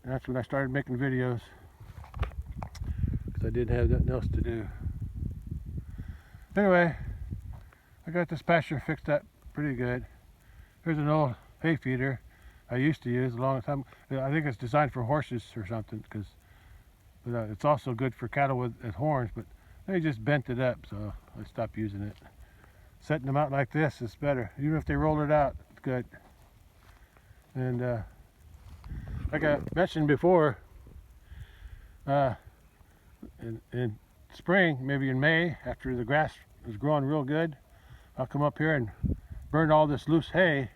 That's when I started making videos, because I didn't have nothing else to do. Anyway, I got this pasture fixed up pretty good. Here's an old hay feeder I used to use a long time. I think it's designed for horses or something, because it's also good for cattle with horns, but they just bent it up, so I stopped using it. Setting them out like this is better. Even if they roll it out, it's good. And like I mentioned before, in spring, maybe in May, after the grass is growing real good, I'll come up here and burn all this loose hay.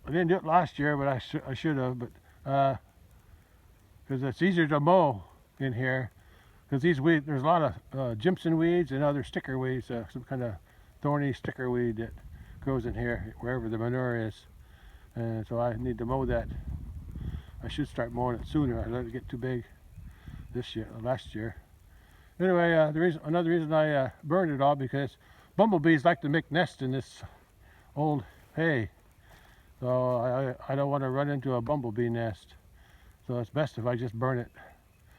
I didn't do it last year, but I should have. But because it's easier to mow in here, because these weeds, there's a lot of Jimson weeds and other sticker weeds, some kind of thorny sticker weed that grows in here wherever the manure is, and so I need to mow that. I should start mowing it sooner. I let it get too big last year. Anyway, another reason I burned it all, because bumblebees like to make nests in this old hay. So I don't want to run into a bumblebee nest. So it's best if I just burn it.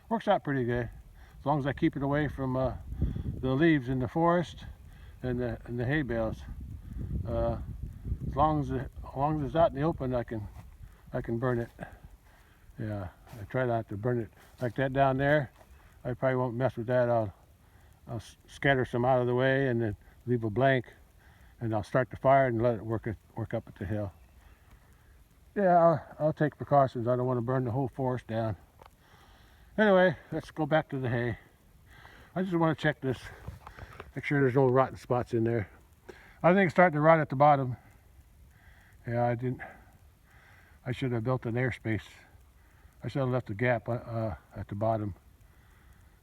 Works out pretty good, as long as I keep it away from the leaves in the forest and the hay bales. As long as it's out in the open, I can burn it. Yeah, I try not to burn it like that down there. I probably won't mess with that. I'll scatter some out of the way and then leave a blank, and I'll start the fire and let it work up at the hill. Yeah, I'll take precautions. I don't want to burn the whole forest down. Anyway, let's go back to the hay. I just want to check this, make sure there's no rotten spots in there. I think it's starting to rot at the bottom. Yeah, I should have built an airspace. I should have left a gap at the bottom.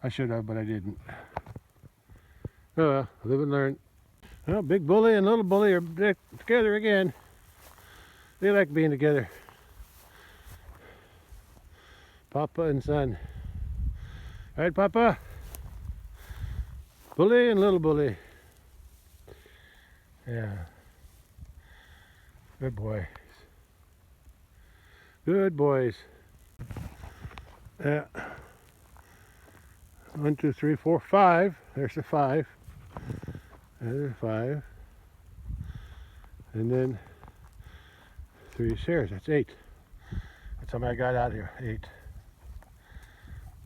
I should have, but I didn't. Oh well, live and learn. Well, big bully and little bully are together again. They like being together. Papa and son. All right, Papa? Bully and little bully. Yeah. Good boys. Good boys. Yeah. 1, 2, 3, 4, 5. There's the 5. There's 5. And then 3 shares. That's 8. That's how many I got out here. 8.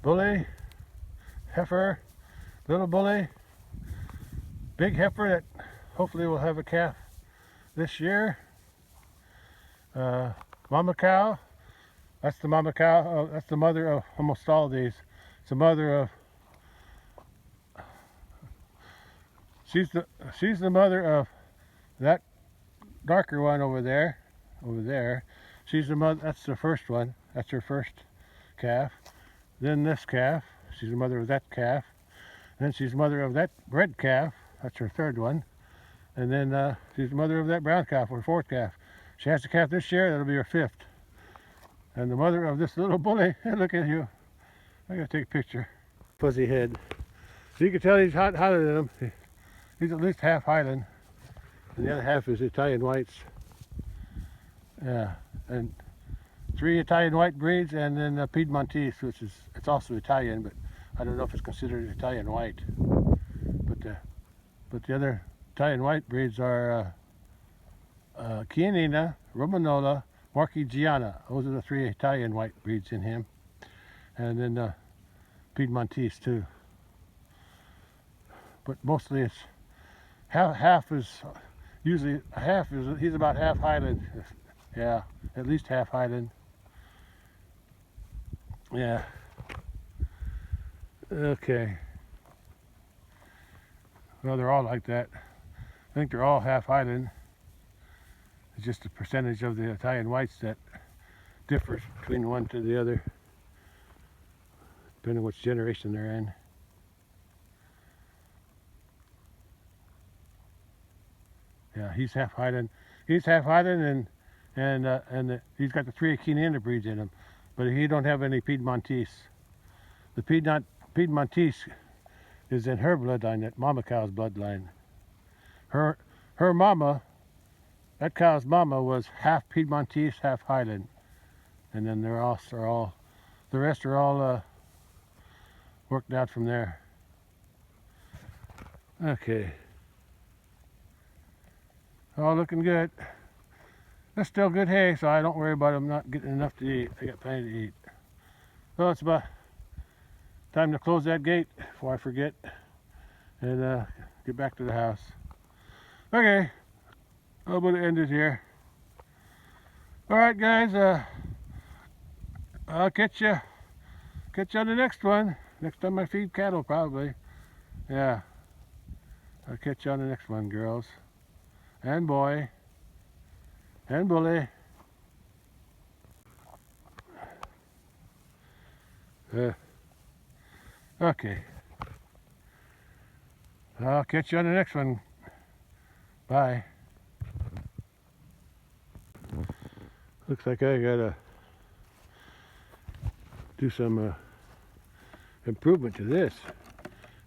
Bully, heifer, little bully, big heifer that hopefully will have a calf this year. Mama cow. That's the mama cow. Oh, that's the mother of almost all of these. It's the mother of. She's the mother of that darker one over there. Over there. She's the mother. That's the first one. That's her first calf. Then this calf. She's the mother of that calf. Then she's the mother of that red calf. That's her third one. And then she's the mother of that brown calf, her fourth calf. She has a calf this year. That'll be her 5th. And the mother of this little bully. Look at you. I gotta take a picture. Fuzzy head. So you can tell he's hotter than him. He's at least half Highland. And the other half is Italian whites. Yeah, and 3 Italian white breeds, and then Piedmontese, which is, it's also Italian, but I don't know if it's considered Italian white. But the other Italian white breeds are Chianina, Romanola, Marchigiana. Those are the 3 Italian white breeds in him, and then Piedmontese too. But mostly it's half is usually he's about half Highland. Yeah, at least half Highland. Yeah. Okay. Well, they're all like that. I think they're all half Highland. It's just the percentage of the Italian whites that differs between one to the other, depending on which generation they're in. Yeah, he's half Highland. He's half Highland, and he's got the 3 Chianina breeds in him, but he don't have any Piedmontese. The Piedmontese is in her bloodline, that mama cow's bloodline. Her mama, that cow's mama, was half Piedmontese, half Highland, and then the rest are all worked out from there. Okay. All looking good. That's still good hay, so I don't worry about them not getting enough to eat. They got plenty to eat. Well, it's about time to close that gate before I forget and get back to the house. Okay, I'm going to end it here. All right, guys. I'll catch you on the next one. Next time I feed cattle, probably. Yeah. I'll catch you on the next one, girls. And boy. And bully. Okay. I'll catch you on the next one. Bye. Looks like I gotta do some improvement to this.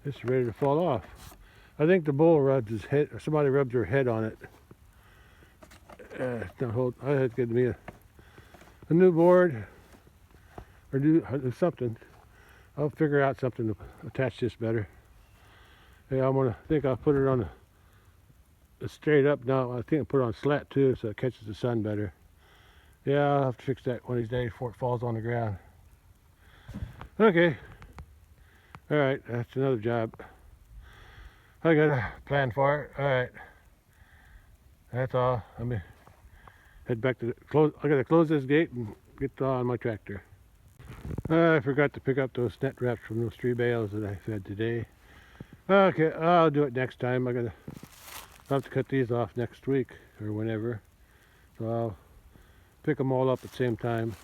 It's ready to fall off. I think the bull rubbed his head, or somebody rubbed their head on it. I had to get me a new board or do something. I'll figure out something to attach this better. Yeah, I think I'll put it on a straight up now. I think I'll put it on slat too, so it catches the sun better. Yeah, I'll have to fix that one of these days before it falls on the ground. Okay. All right, that's another job. I got a plan for it. All right. That's all. Let me head back to close. I gotta close this gate and get on my tractor. I forgot to pick up those net wraps from those 3 bales that I fed today. Okay, I'll do it next time. I'll have to cut these off next week or whenever. So I'll pick them all up at the same time.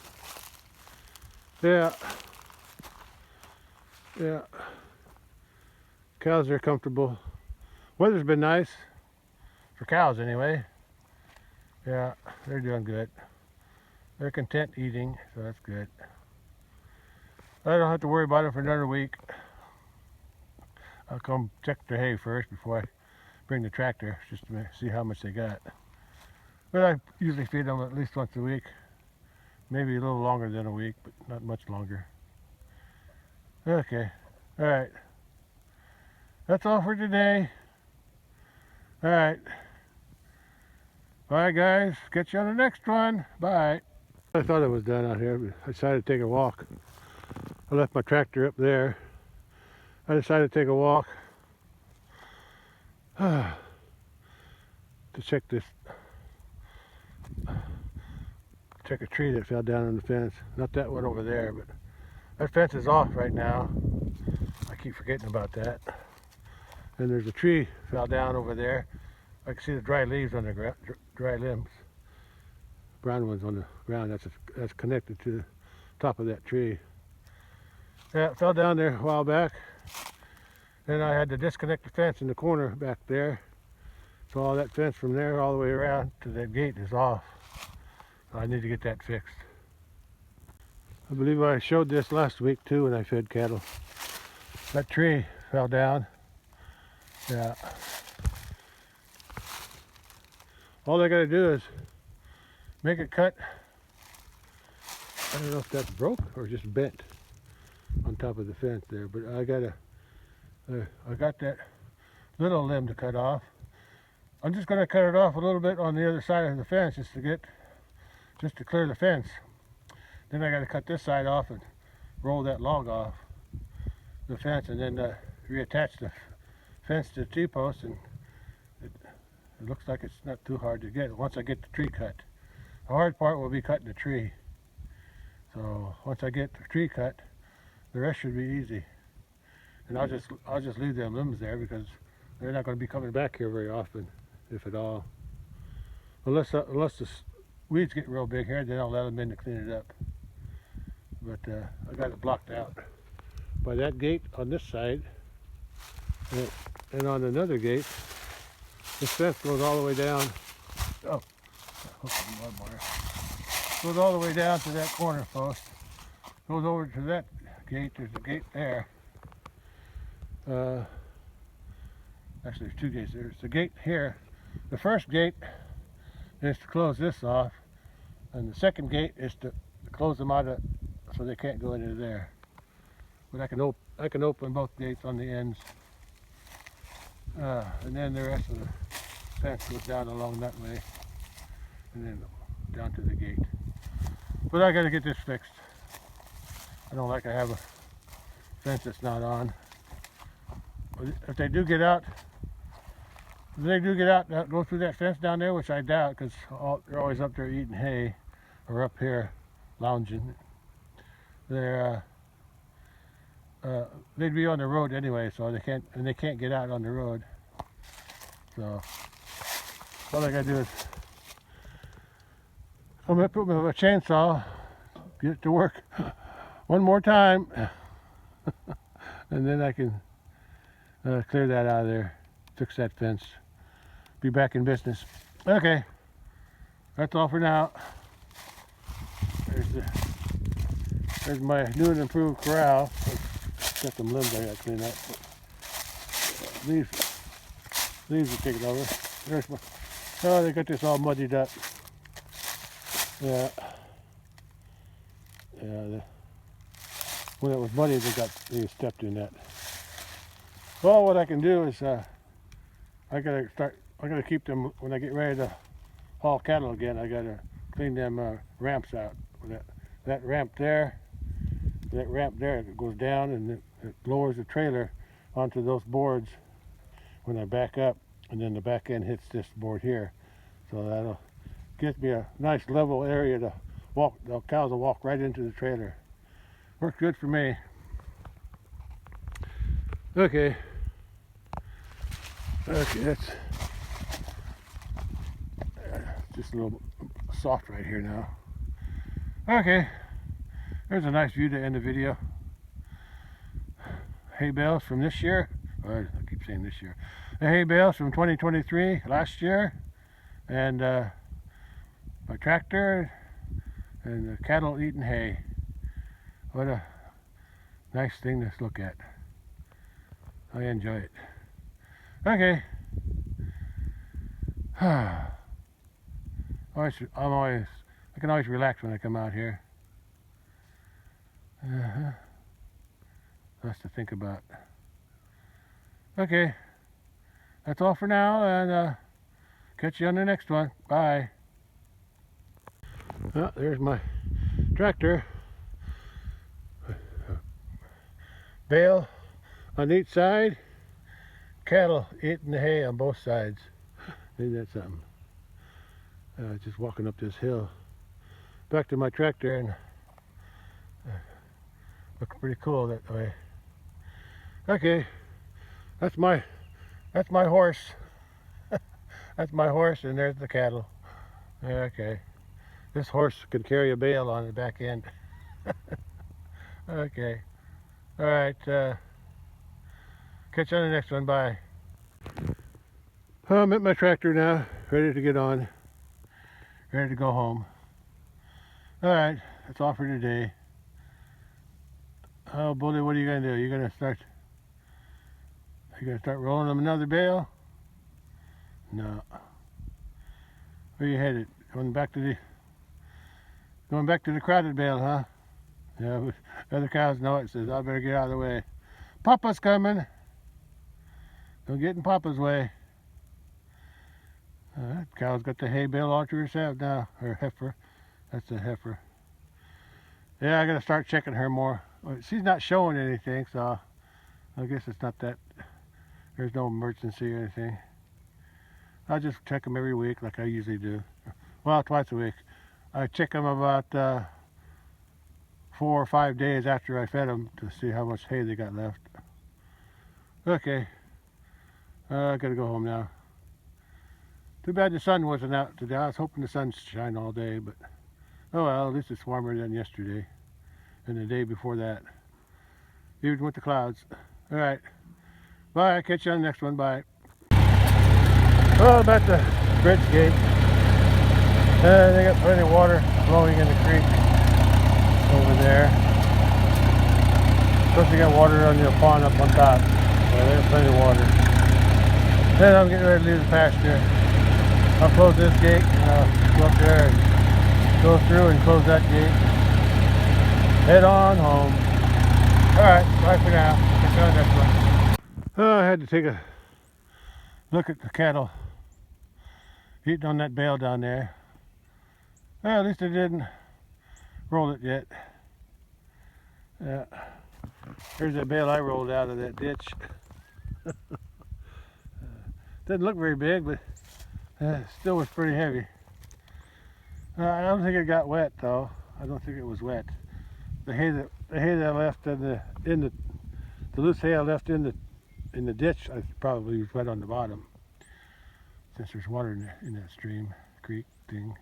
Yeah. Yeah. Cows are comfortable. Weather's been nice. For cows anyway. Yeah, they're doing good. They're content eating, so that's good. I don't have to worry about it for another week. I'll come check their hay first before I bring the tractor, just to see how much they got. But I usually feed them at least once a week. Maybe a little longer than a week, but not much longer. Okay, all right. That's all for today. All right. Bye, guys. Catch you on the next one. Bye. I thought I was done out here, but I decided to take a walk. I left my tractor up there. I decided to take a walk to check a tree that fell down on the fence. Not that one over there, but that fence is off right now. I keep forgetting about that. And there's a tree fell down over there. I can see the dry leaves on the dry limbs. Brown ones on the ground. That's connected to the top of that tree. Yeah, it fell down there a while back. Then I had to disconnect the fence in the corner back there. So all that fence from there all the way around to that gate is off. So I need to get that fixed. I believe I showed this last week too when I fed cattle. That tree fell down. Yeah. All I gotta do is make it cut. I don't know if that's broke or just bent on top of the fence there, but I got that little limb to cut off. I'm just going to cut it off a little bit on the other side of the fence just to clear the fence. Then I got to cut this side off and roll that log off the fence, and then reattach the fence to the T-post, and it looks like it's not too hard to get once I get the tree cut. The hard part will be cutting the tree. So once I get the tree cut, the rest should be easy. And I'll just leave them limbs there because they're not going to be coming back here very often, if at all. Unless the weeds get real big here, then I'll let them in to clean it up. But I got it blocked out by that gate on this side, and on another gate, this fence goes all the way down. Oh, goes all the way down to that corner post. Goes over to that gate. There's a gate there. Actually, there's two gates. There's a gate here. The first gate is to close this off, and the second gate is to close them out so they can't go into there. But I can open both gates on the ends, and then the rest of the fence goes down along that way, and then down to the gate. But I got to get this fixed. I don't like I have a fence that's not on. If they do get out, go through that fence down there, which I doubt, because they're always up there eating hay, or up here lounging. They'd be on the road anyway, so they can't get out on the road. So all I gotta do is I'm gonna put my chainsaw, get it to work one more time, and then I can clear that out of there, fix that fence, be back in business. Okay, that's all for now. There's my new and improved corral. Got some limbs I gotta clean up. Leaves are taken over. There's my, oh, they got this all muddied up. Yeah. When it was muddy, they stepped in that. Well, what I can do is I gotta keep them when I get ready to haul cattle again. I gotta clean them ramps out. That ramp there that goes down, and it lowers the trailer onto those boards when I back up, and then the back end hits this board here. So that'll give me a nice level area to walk. The cows will walk right into the trailer. Works good for me. Okay, that's just a little soft right here now. Okay, there's a nice view to end the video. Hay bales from this year, or I keep saying this year. The hay bales from 2023, last year, and my tractor, and the cattle eating hay. What a nice thing to look at. I enjoy it. Okay. I can always relax when I come out here. Lots to think about. Okay. That's all for now, and catch you on the next one. Bye. Well, there's my tractor. Bale on each side, cattle eating the hay on both sides. Ain't that something? Just walking up this hill. Back to my tractor, and looks pretty cool that way. Okay, that's my horse. That's my horse, and there's the cattle. Okay, this horse could carry a bale on the back end. Okay. All right, catch you on the next one. Bye. I'm at my tractor now, ready to get on, ready to go home. All right, that's all for today. Oh, Bully, what are you gonna do? You're gonna start rolling them another bale? No. Where you headed? Going back to the Going back to the crowded bale, huh? Yeah, other cows know it. Says, I better get out of the way. Papa's coming. Don't get in Papa's way. That cow's got the hay bale all to herself now. Or heifer. That's a heifer. Yeah, I gotta start checking her more. She's not showing anything, so I guess it's not that. There's no emergency or anything. I'll just check them every week like I usually do. Well, twice a week. I check them about 4 or 5 days after I fed them to see how much hay they got left. Okay. I gotta go home now. Too bad the sun wasn't out today. I was hoping the sun shine all day, but oh well, at least it's warmer than yesterday and the day before that. Even with the clouds. Alright. Bye. Catch you on the next one. Bye. Well, I'm at the bridge gate. They got plenty of water flowing in the creek over there. Plus they got water on the pond up on top. So there's plenty of water. Then I'm getting ready to leave the pasture. I'll close this gate and I'll go up there and go through and close that gate. Head on home. Alright, bye for now. Catch you on the next one. Oh, I had to take a look at the cattle eating on that bale down there. Well, at least I didn't roll it yet. Yeah. Here's that bale I rolled out of that ditch. Didn't look very big, but still was pretty heavy. I don't think it got wet though. I don't think it was wet. The hay that I left in the loose hay I left in the ditch, I probably was wet on the bottom, since there's water in that stream, creek thing.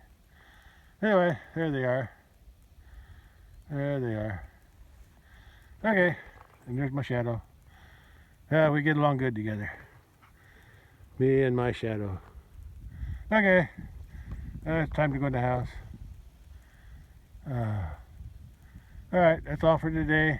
Anyway, there they are. There they are. Okay, and there's my shadow. Yeah, we get along good together. Me and my shadow. Okay, it's time to go in the house. Alright, that's all for today.